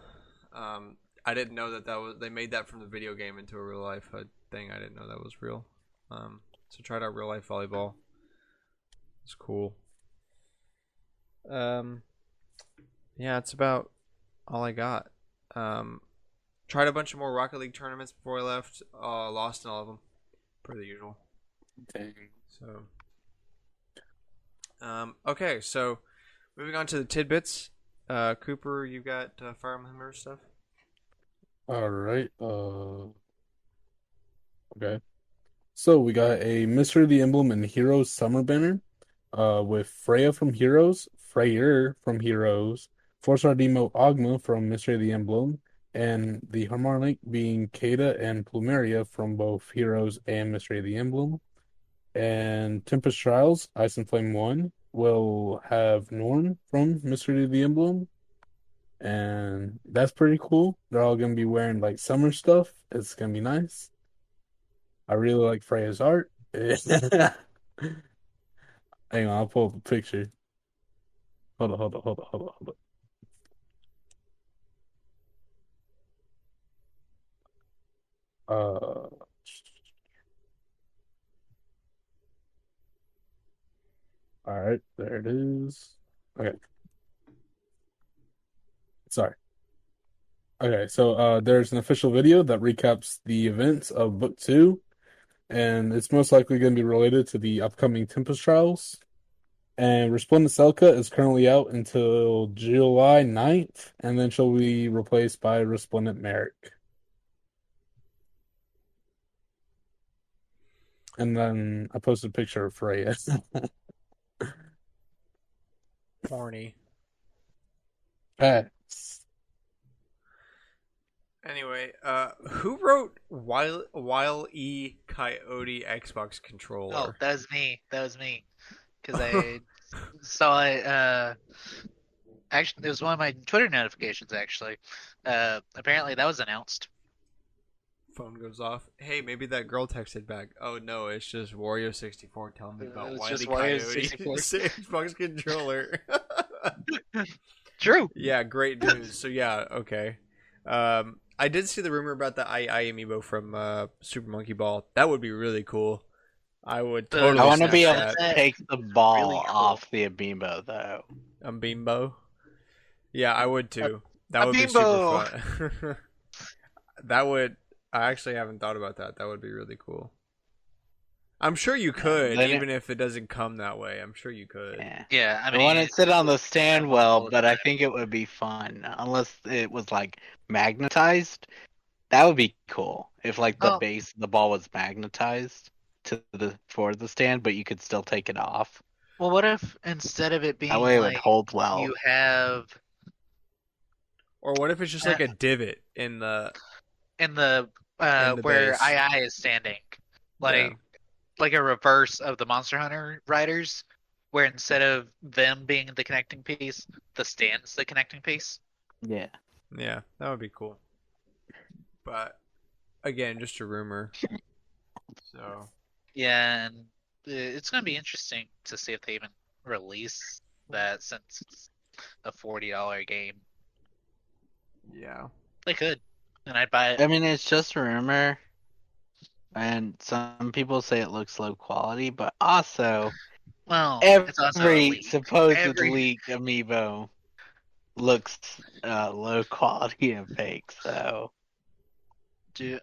I didn't know that was they made that from the video game into a real life thing. I didn't know that was real. So tried out real life volleyball. It's cool. Yeah, that's about all I got. Tried a bunch of more Rocket League tournaments before I left. Lost in all of them, per the usual. Dang. So, okay, so moving on to the tidbits. Cooper, you got Fire Emblem stuff? All right. Okay. So we got a Mystery of the Emblem and Heroes summer banner, with Freya from Heroes, Freyr from Heroes, 4-star Demo Ogma from Mystery of the Emblem, and the Harmonic being Kada and Plumeria from both Heroes and Mystery of the Emblem. And Tempest Trials, Ice and Flame 1, will have Norn from Mystery of the Emblem. And that's pretty cool. They're all gonna be wearing like summer stuff. It's gonna be nice. I really like Freya's art. Hang on, I'll pull up a picture. Hold on. Uh, all right, there it is. Okay, sorry. Okay, so there's an official video that recaps the events of Book 2, and it's most likely going to be related to the upcoming Tempest Trials. And Resplendent Selka is currently out until July 9th, and then she'll be replaced by Resplendent Merrick. And then I posted a picture of Freya. Horny. Facts. Anyway, who wrote Wile E Coyote Xbox controller? Oh, that was me. That was me. Because I saw it. Actually, it was one of my Twitter notifications. Actually, apparently that was announced. Phone goes off. Hey, maybe that girl texted back. Oh no, it's just Wario64 telling me It about was Wile E just Coyote Wario64. Xbox controller. True. Yeah, great news. So yeah, okay. I did see the rumor about the II amiibo from Super Monkey Ball. That would be really cool. I would totally I want to snap be able that. to take the ball Really cool. off the amiibo, though. Bimbo. Yeah, I would too. That would be Amiibo. super fun. That would. I actually haven't thought about that. That would be really cool. I'm sure you could, then even if it doesn't come that way. I'm sure you could. Yeah. Yeah, I I mean, wouldn't sit on the stand kind of well, cool, but I yeah. think it would be fun. Unless it was like magnetized. That would be cool. If like the Oh. base of the ball was magnetized for the stand, but you could still take it off. Well, what if instead of it That being way it would like hold well. you have Or what if it's just like a divot in the in the the where base. II is standing, Yeah. like a reverse of the Monster Hunter riders, where instead of them being the connecting piece, the stand's the connecting piece. Yeah. Yeah, that would be cool. But again, just a rumor. So Yeah, and it's gonna be interesting to see if they even release that since it's a $40 game. yeah. They could, and I'd buy it. I mean, it's just a rumor, and some people say it looks low quality, but also Well, it's also a every leak. supposed Every leaked amiibo looks low quality and fake. So do.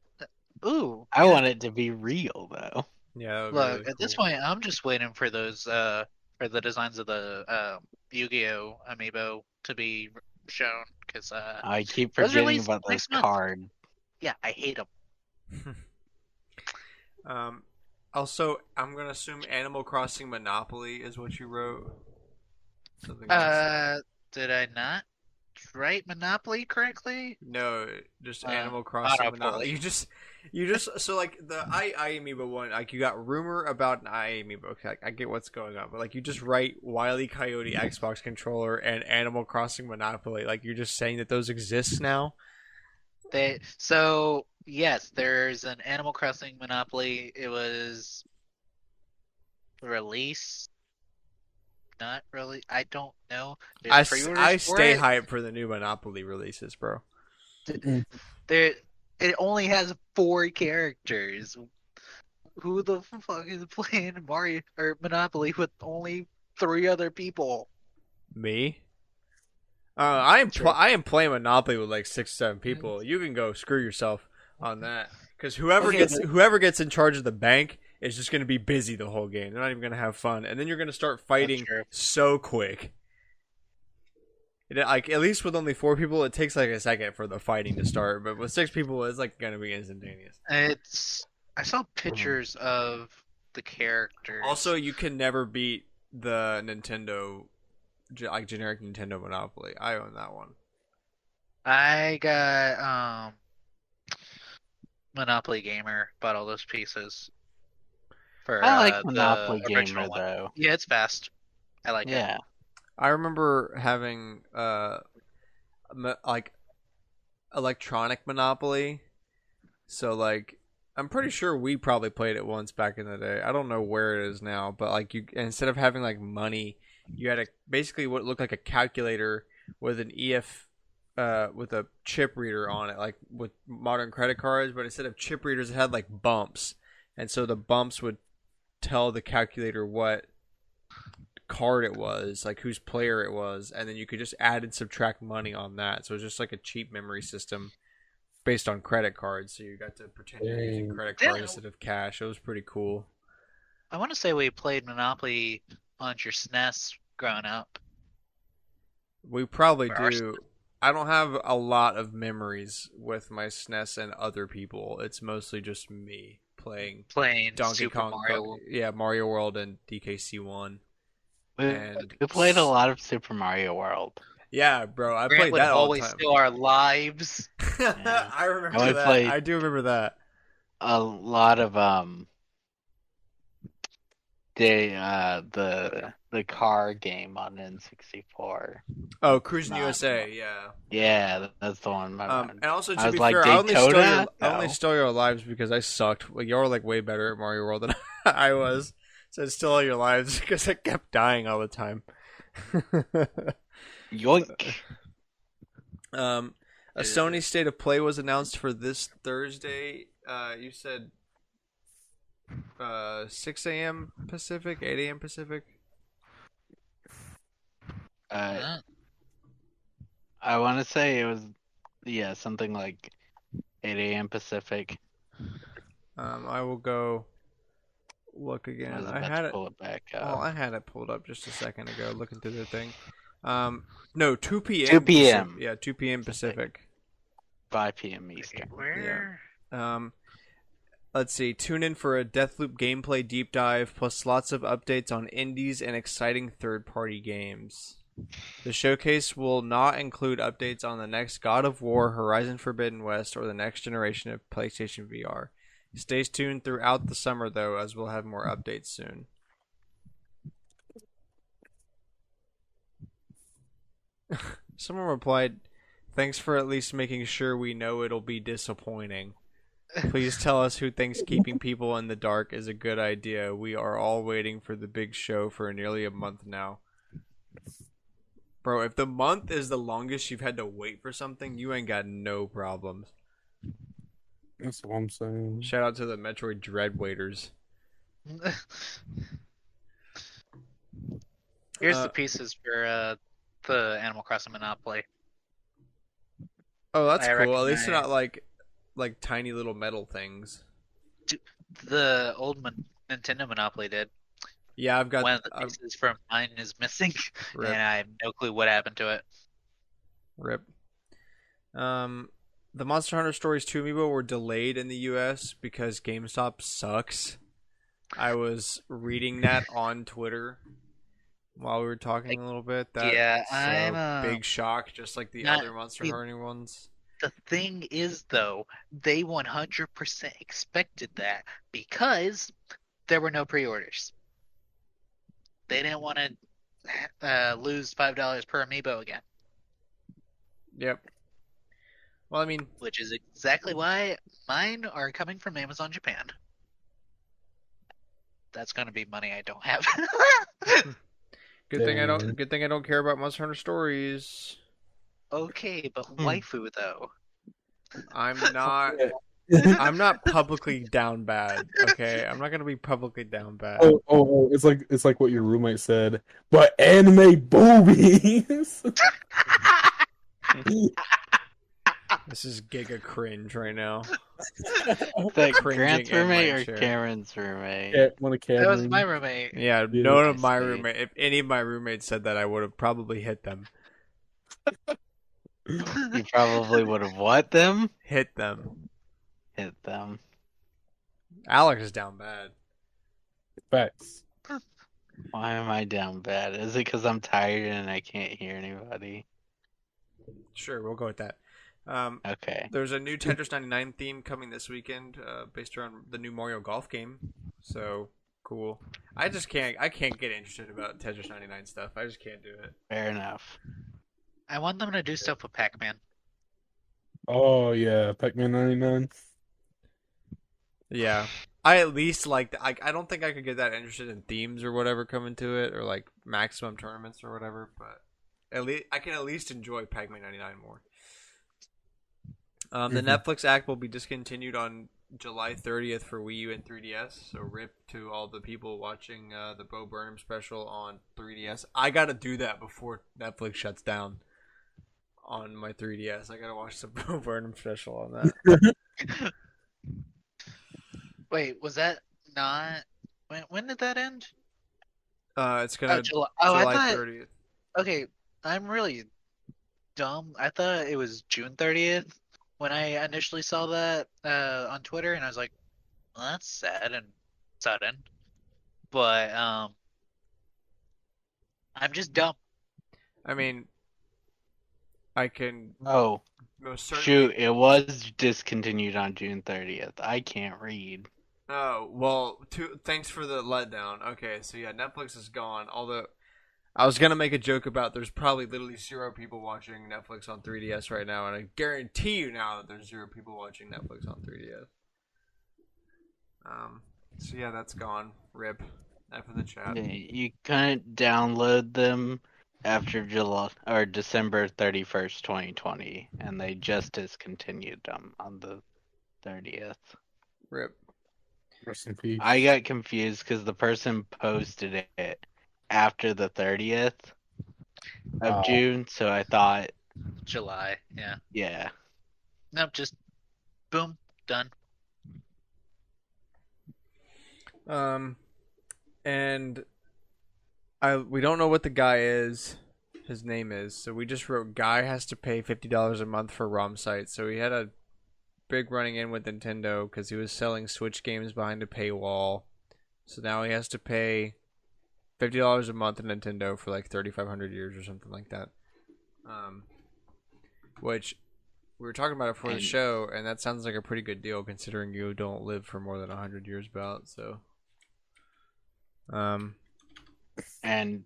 Ooh, I yeah. want it to be real, though. Yeah, that would be Look, really at this cool. point, I'm just waiting for those for the designs of the Yu-Gi-Oh amiibo to be shown because I keep those forgetting release about those next month. cards. Yeah, I hate them. Also, I'm gonna assume Animal Crossing Monopoly is what you wrote. Something else. Did I not? right? Monopoly correctly? No, just Animal Crossing Monopoly. Monopoly. You just so like the I amiibo one, like you got rumor about an I amiibo. Okay, I get what's going on, but like you just write Wile E. Coyote Xbox controller and Animal Crossing Monopoly. Like you're just saying that those exist now. So yes, there's an Animal Crossing Monopoly. It was released, not really. I don't know. There's pre-orders I for stay it. hyped for the new Monopoly releases, bro. There, it only has 4 characters. Who the fuck is playing Mario or Monopoly with only 3 other people? Me? True. I am playing Monopoly with like 6 7 people. You can go screw yourself on that because Okay, whoever gets in charge of the bank is just going to be busy the whole game. They're not even going to have fun, and then you're going to start fighting true. so quick. Like at least with only 4 people, it takes like a second for the fighting to start, but with 6 people, it's like going to be instantaneous. I saw pictures of the characters. Also, you can never beat the Nintendo, like generic Nintendo Monopoly. I own that one. I got Monopoly Gamer, bought all those pieces for I like the Monopoly original Gamer one. though. Yeah, it's fast. I like it. Yeah. I remember having like electronic Monopoly. So like I'm pretty sure we probably played it once back in the day. I don't know where it is now, but like you instead of having like money, you had a basically what looked like a calculator with an EF with a chip reader on it, like with modern credit cards, but instead of chip readers it had like bumps. And so the bumps would tell the calculator what card it was, like whose player it was, and then you could just add and subtract money on that. So it's just like a cheap memory system based on credit cards. So you got to pretend you're using credit cards instead of cash. It was pretty cool. I want to say we played Monopoly on your SNES growing up. We probably For our do. I don't have a lot of memories with my SNES and other people. It's mostly just me playing Playing Donkey Super Kong, Mario. yeah, Mario World and DKC1. And We played a lot of Super Mario World. yeah, bro, I Grant played would that all the always time. steal our lives. I remember I that. played- I do remember that. A lot of the car game on N64. Oh, Cruising Not- USA, yeah. Yeah, that's the one. And also to I was be like, fair, I only Daytona? stole your lives because I sucked. Like y'all were like way better at Mario World than I was. So I stole all your lives because I kept dying all the time. Yoink. A Sony State of Play was announced for this Thursday. You said 6 a.m. Pacific, 8 a.m. Pacific. Huh? I want to say it was, something like 8 a.m. Pacific. I will go look again. I was I about had to it. pull it back up. Well, I had it pulled up just a second ago, looking through the thing. No, 2 p.m. 2 p.m. Pacific. Yeah, 2 p.m. Pacific. 5 p.m. Eastern. Where? Let's see. Tune in for a Deathloop gameplay deep dive, plus lots of updates on indies and exciting third-party games. The showcase will not include updates on the next God of War, Horizon Forbidden West, or the next generation of PlayStation VR. Stay tuned throughout the summer, though, as we'll have more updates soon. Someone replied, "Thanks for at least making sure we know it'll be disappointing. Please tell us who thinks keeping people in the dark is a good idea. We are all waiting for the big show for nearly a month now." Bro, if the month is the longest you've had to wait for something, you ain't got no problems. That's what I'm saying. Shout out to the Metroid Dread waiters. Here's the pieces for the Animal Crossing Monopoly. Oh, that's I cool. At least they're recognize- not like tiny little metal things. The old Nintendo Monopoly did. Yeah, I've got One of the pieces from mine is missing, Rip. and I have no clue what happened to it. Rip. The Monster Hunter Stories 2 amiibo were delayed in the US because GameStop sucks. I was reading that on Twitter. while we were talking a little bit. Yeah, So big shock, just like the not- other Monster see, Hunter ones. The thing is, though, they 100% expected that because there were no pre-orders. They didn't want to lose $5 per amiibo again, Yep. Well, I mean, which is exactly why mine are coming from Amazon Japan. That's gonna be money I don't have. good thing I Dang. don't. Good thing I don't care about Monster Hunter stories. Okay, but Hmm. waifu though. I'm not. I'm not publicly down bad. Okay, I'm not gonna be publicly down bad. Oh, it's like what your roommate said, but anime boobies. This is giga cringe right now. That Cringing Grant's in my roommate or chair. Cameron's roommate? Yeah, one of That was Cameron. my roommate. Yeah, Yeah, none I of my see. roommate. If any of my roommates said that, I would have probably hit them. You probably would have what them? Hit them. Hit them. Alex is down bad. Facts. Why am I down bad? Is it because I'm tired and I can't hear anybody? Sure, we'll go with that. Okay. There's a new Tetris 99 theme coming this weekend, based around the new Mario Golf game. So cool. I can't get interested about Tetris 99 stuff. I just can't do it. Fair enough. I want them to do stuff with Pac-Man. Oh yeah, Pac-Man 99. Yeah, I at least like. I don't think I could get that interested in themes or whatever coming to it, or like maximum tournaments or whatever. But at least I can at least enjoy Pac-Man 99 more. The Netflix act will be discontinued on July 30th for Wii U and 3DS. So rip to all the people watching the Bo Burnham special on 3DS. I gotta do that before Netflix shuts down on my 3DS. I gotta watch the Bo Burnham special on that. Wait, was that not? When did that end? It's gonna July. Oh, I July thought. 30th. Okay, I'm really dumb. I thought it was June 30th when I initially saw that on Twitter, and I was like, well, that's sad and sudden. But I'm just dumb. I mean, I can Oh, most certainly. shoot. It was discontinued on June 30th. I can't read. Oh well, thanks for the letdown. Okay, so yeah, Netflix is gone. Although I was gonna make a joke about there's probably literally 0 people watching Netflix on 3DS right now, and I guarantee you now that there's 0 people watching Netflix on 3DS. So yeah, that's gone. Rip. F in the chat. Yeah, you couldn't download them after July or December 31st, 2020, and they just discontinued them on the 30th. Rip. Rest in peace. I got confused because the person posted it after the 30th of Oh. June, so I thought, July. Yeah. yeah. Nope. Just boom. Done. And we don't know what the guy is. His name is. So we just wrote guy has to pay $50 a month for ROM site. So he had a big running in with Nintendo because he was selling Switch games behind a paywall. So now he has to pay $50 a month to Nintendo for like 3,500 years or something like that. Which we were talking about it for the show, and that sounds like a pretty good deal considering you don't live for more than 100 years about. So, And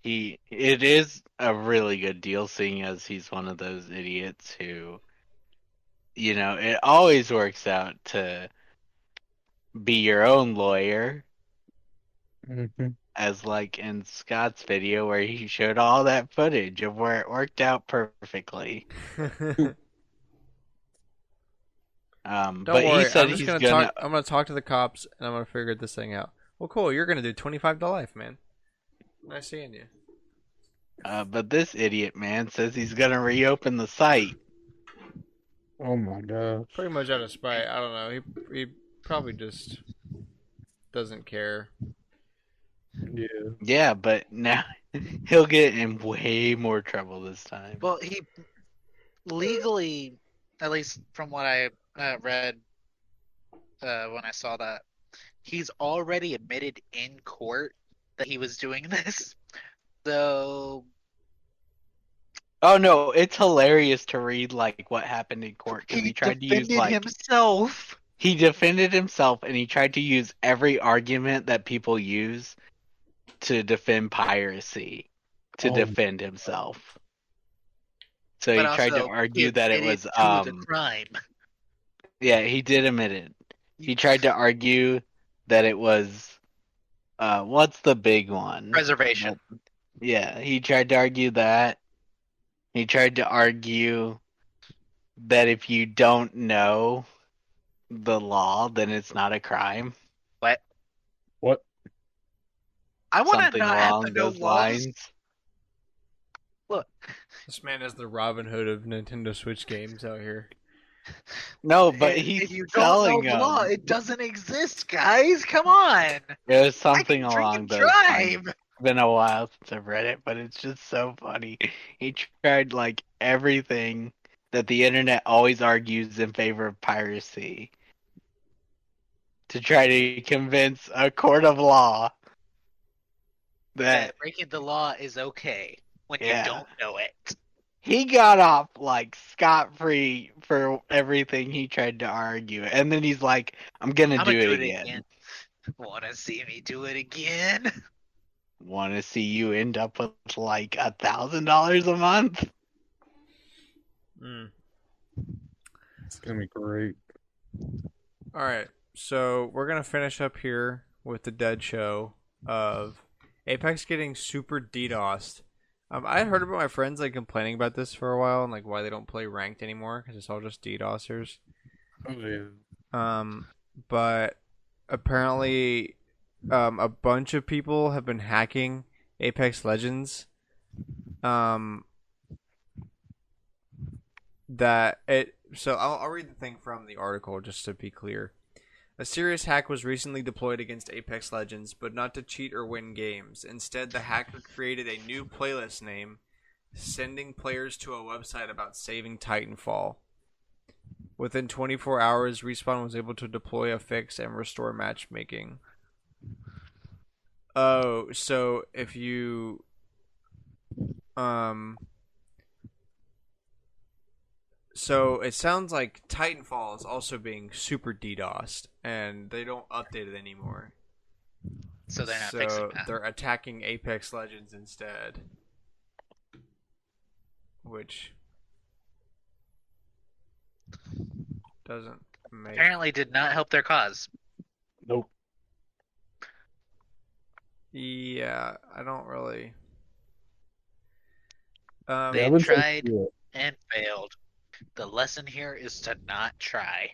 it is a really good deal, seeing as he's one of those idiots who, you know, it always works out to be your own lawyer, as like in Scott's video where he showed all that footage of where it worked out perfectly. Don't But worry, he said I'm just he's gonna gonna. talk. I'm gonna talk to the cops, and I'm gonna figure this thing out. Well, cool. You're gonna do 25 to life, man. Nice seeing you. But this idiot man says he's gonna reopen the site. Oh my gosh. Pretty much out of spite. I don't know. He probably just doesn't care. Yeah. Yeah, but now he'll get in way more trouble this time. Well, he legally, at least from what I read when I saw that he's already admitted in court that he was doing this. So Oh no, it's hilarious to read like what happened in court because he he tried to use defended like himself. he defended himself and he tried to use every argument that people use to defend piracy to Oh, defend himself. So But he tried to also he argue that it admitted was to the crime. yeah, he did admit it. He tried to argue that it was what's the big one? Preservation. Yeah, he tried to argue that. He tried to argue that if you don't know the law, then it's not a crime. What? what? I want to Something not have to along know those laws. lines. Look, This man is the Robin Hood of Nintendo Switch games out here. No, but if he's you don't selling know the law, them. it doesn't exist, guys. Come on. It was I something can drink along and those lines. drive. It's been a while since I've read it, but it's just so funny. He tried like everything that the internet always argues in favor of piracy to try to convince a court of law that That breaking the law is okay when you yeah. don't know it. He got off like scot free for everything he tried to argue, and then he's like, "I'm gonna I'm do gonna it do it again. again. Want to see me do it again? Want to see you end up with like $1,000 a month?" Mm. It's gonna be great. All right, so we're gonna finish up here with the dead show of Apex getting super DDoSed. I had heard about my friends like complaining about this for a while and like why they don't play ranked anymore because it's all just DDoSers. Oh yeah. But apparently, a bunch of people have been hacking Apex Legends. Um, that it. So I'll read the thing from the article just to be clear. A serious hack was recently deployed against Apex Legends, but not to cheat or win games. Instead, the hacker created a new playlist name, sending players to a website about saving Titanfall. Within 24 hours, Respawn was able to deploy a fix and restore matchmaking. Oh, so if you so it sounds like Titanfall is also being super DDoSed and they don't update it anymore. So they're not fixing So that. they're attacking Apex Legends instead. Which doesn't make Apparently, did not help their cause. Nope. Yeah, I don't really They I've been trying to tried do it. and failed. The lesson here is to not try.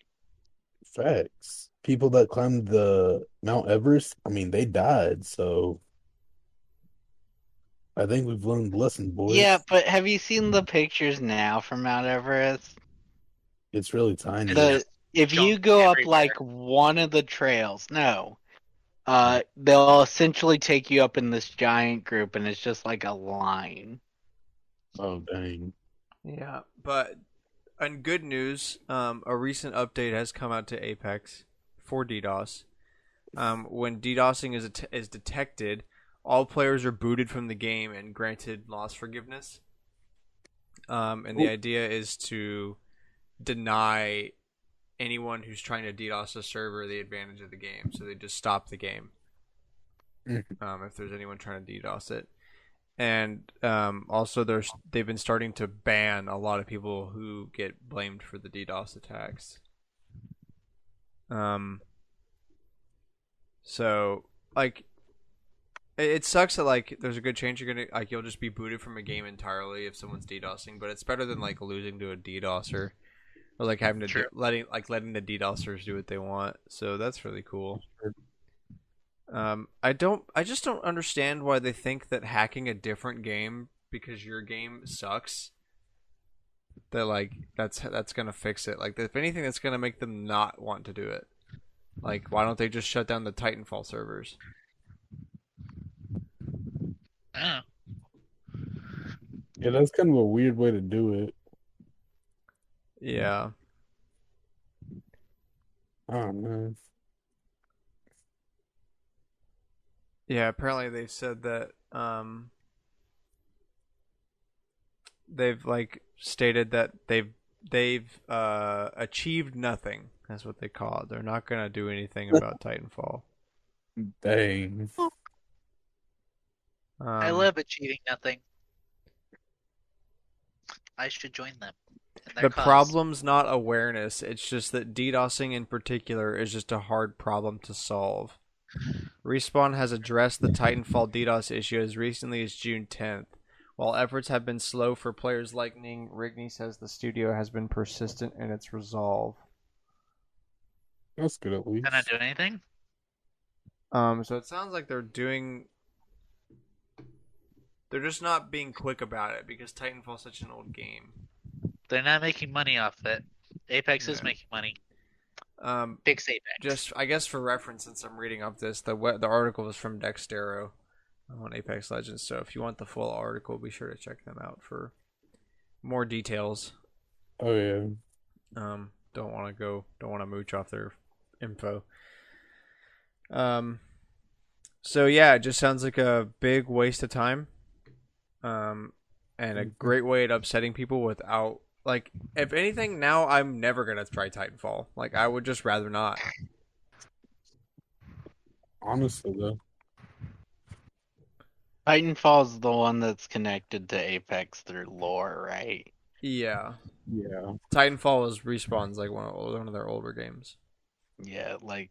Facts. People that climbed the Mount Everest, I mean, they died, so I think we've learned the lesson, boys. Yeah, but have you seen the pictures now from Mount Everest? It's really tiny. It's just If you junk go up everywhere. like one of the trails, no, they'll essentially take you up in this giant group, and it's just like a line. Oh, dang. Yeah, but on good news, a recent update has come out to Apex for DDoS. When DDoSing is detected, all players are booted from the game and granted loss forgiveness. And the idea is to deny anyone who's trying to DDoS a server the advantage of the game. So they just stop the game if there's anyone trying to DDoS it. And also, they've been starting to ban a lot of people who get blamed for the DDoS attacks. So like, it sucks that like there's a good chance you'll just be booted from a game entirely if someone's DDoSing, but it's better than like losing to a DDoSer or like having to letting the DDoSers do what they want. So that's really cool. I just don't understand why they think that hacking a different game because your game sucks, that like that's gonna fix it. Like if anything, that's gonna make them not want to do it. Like why don't they just shut down the Titanfall servers? Oh. Yeah, that's kind of a weird way to do it. Yeah. I don't know. Yeah, apparently they said that they've like stated that they've achieved nothing. That's what they call it. They're not gonna do anything about Titanfall. Dang. I love achieving nothing. I should join them in their The cause. problem's not awareness. It's just that DDoSing in particular is just a hard problem to solve. Respawn has addressed the Titanfall DDoS issue as recently as June 10th. While efforts have been slow for players like Ning, Rigney says the studio has been persistent in its resolve. That's good at least. Can I do anything? So it sounds like they're just not being quick about it because Titanfall's such an old game. They're not making money off it. Apex is Yeah. making money. Um, Fix Apex. just I guess for reference, since I'm reading off this, the article is from Dextero on Apex Legends. So if you want the full article, be sure to check them out for more details. Oh yeah. Don't want to mooch off their info. So yeah, it just sounds like a big waste of time. And a great way at upsetting people without, like, if anything, now I'm never gonna try Titanfall. Like, I would just rather not. Honestly though. Titanfall's the one that's connected to Apex through lore, right? Yeah, Yeah. Titanfall is Respawn's like one of their older games. Yeah, like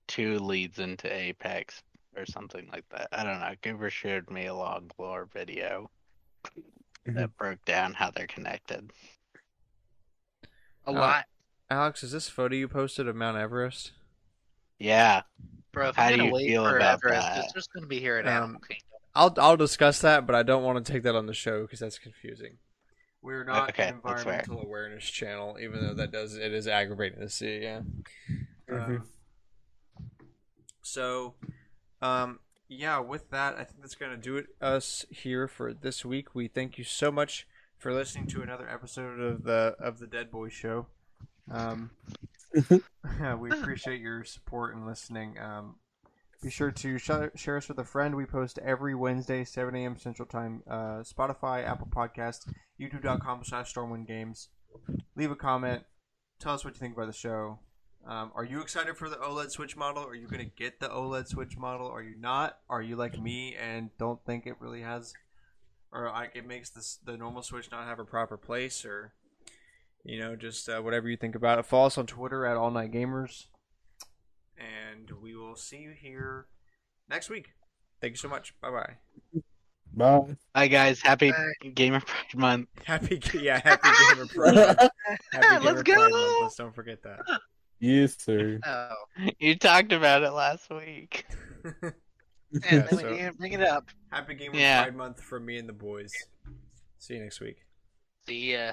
2 leads into Apex or something like that. I don't know. Goober showed me a long lore video that broke down how they're connected. A lot. Alex, is this photo you posted of Mount Everest? Yeah. Bro, if How I'm do gonna you wait feel for about Everest, that? it's just gonna be here at Animal Kingdom. I'll discuss that, but I don't want to take that on the show because that's confusing. We're not Okay, an that's fair. environmental awareness channel, even though it is aggravating to see. Yeah. Mhm. So, yeah, with that, I think that's going to do it us here for this week. We thank you so much for listening to another episode of the Dead Boy Show. We appreciate your support and listening. Be sure to share us with a friend. We post every Wednesday, 7 a.m. Central Time. Spotify, Apple Podcasts, YouTube.com/StormwindGames. Leave a comment. Tell us what you think about the show. Are you excited for the OLED Switch model? Are you going to get the OLED Switch model? Are you not? Are you like me and don't think it really has, or like it makes the normal Switch not have a proper place, or just whatever you think about it. Follow us on Twitter at All Night Gamers, and we will see you here next week. Thank you so much. Bye. Bye. Hi guys, happy Bye. Gamer Pride Month. Happy Gamer Pride Month. Happy Let's Gamer Pride Month. go! Let's don't forget that. Yes, sir. Oh, You talked about it last week. and Yeah, then so- we didn't bring it up. Happy Gamer Yeah. Pride Month from me and the boys. See you next week. See ya.